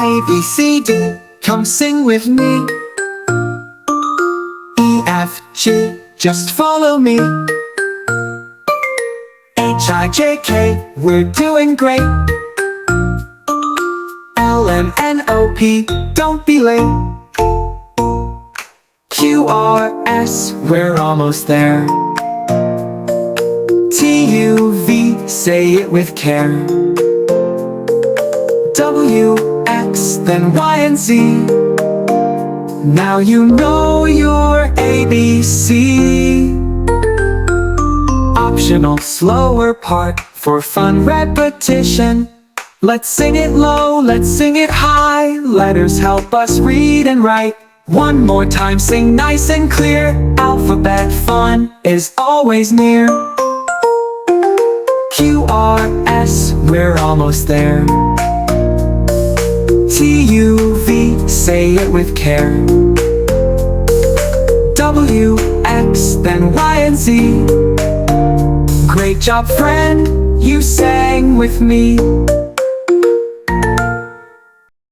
A, B, C, D, come sing with me. E, F, G, just follow me. H, I, J, K, we're doing great. L, M, N, O, P, don't be late. Q, R, S, we're almost there. T, U, V, say it with care. W, X, then Y and Z. Now you know your ABC. Optional slower part for fun repetition. Let's sing it low, let's sing it high. Letters help us read and write. One more time, sing nice and clear. Alphabet fun is always near. Q, R, S, we're almost there. T, U, V, say it with care. W, X, then Y and Z. Great job, friend, you sang with me.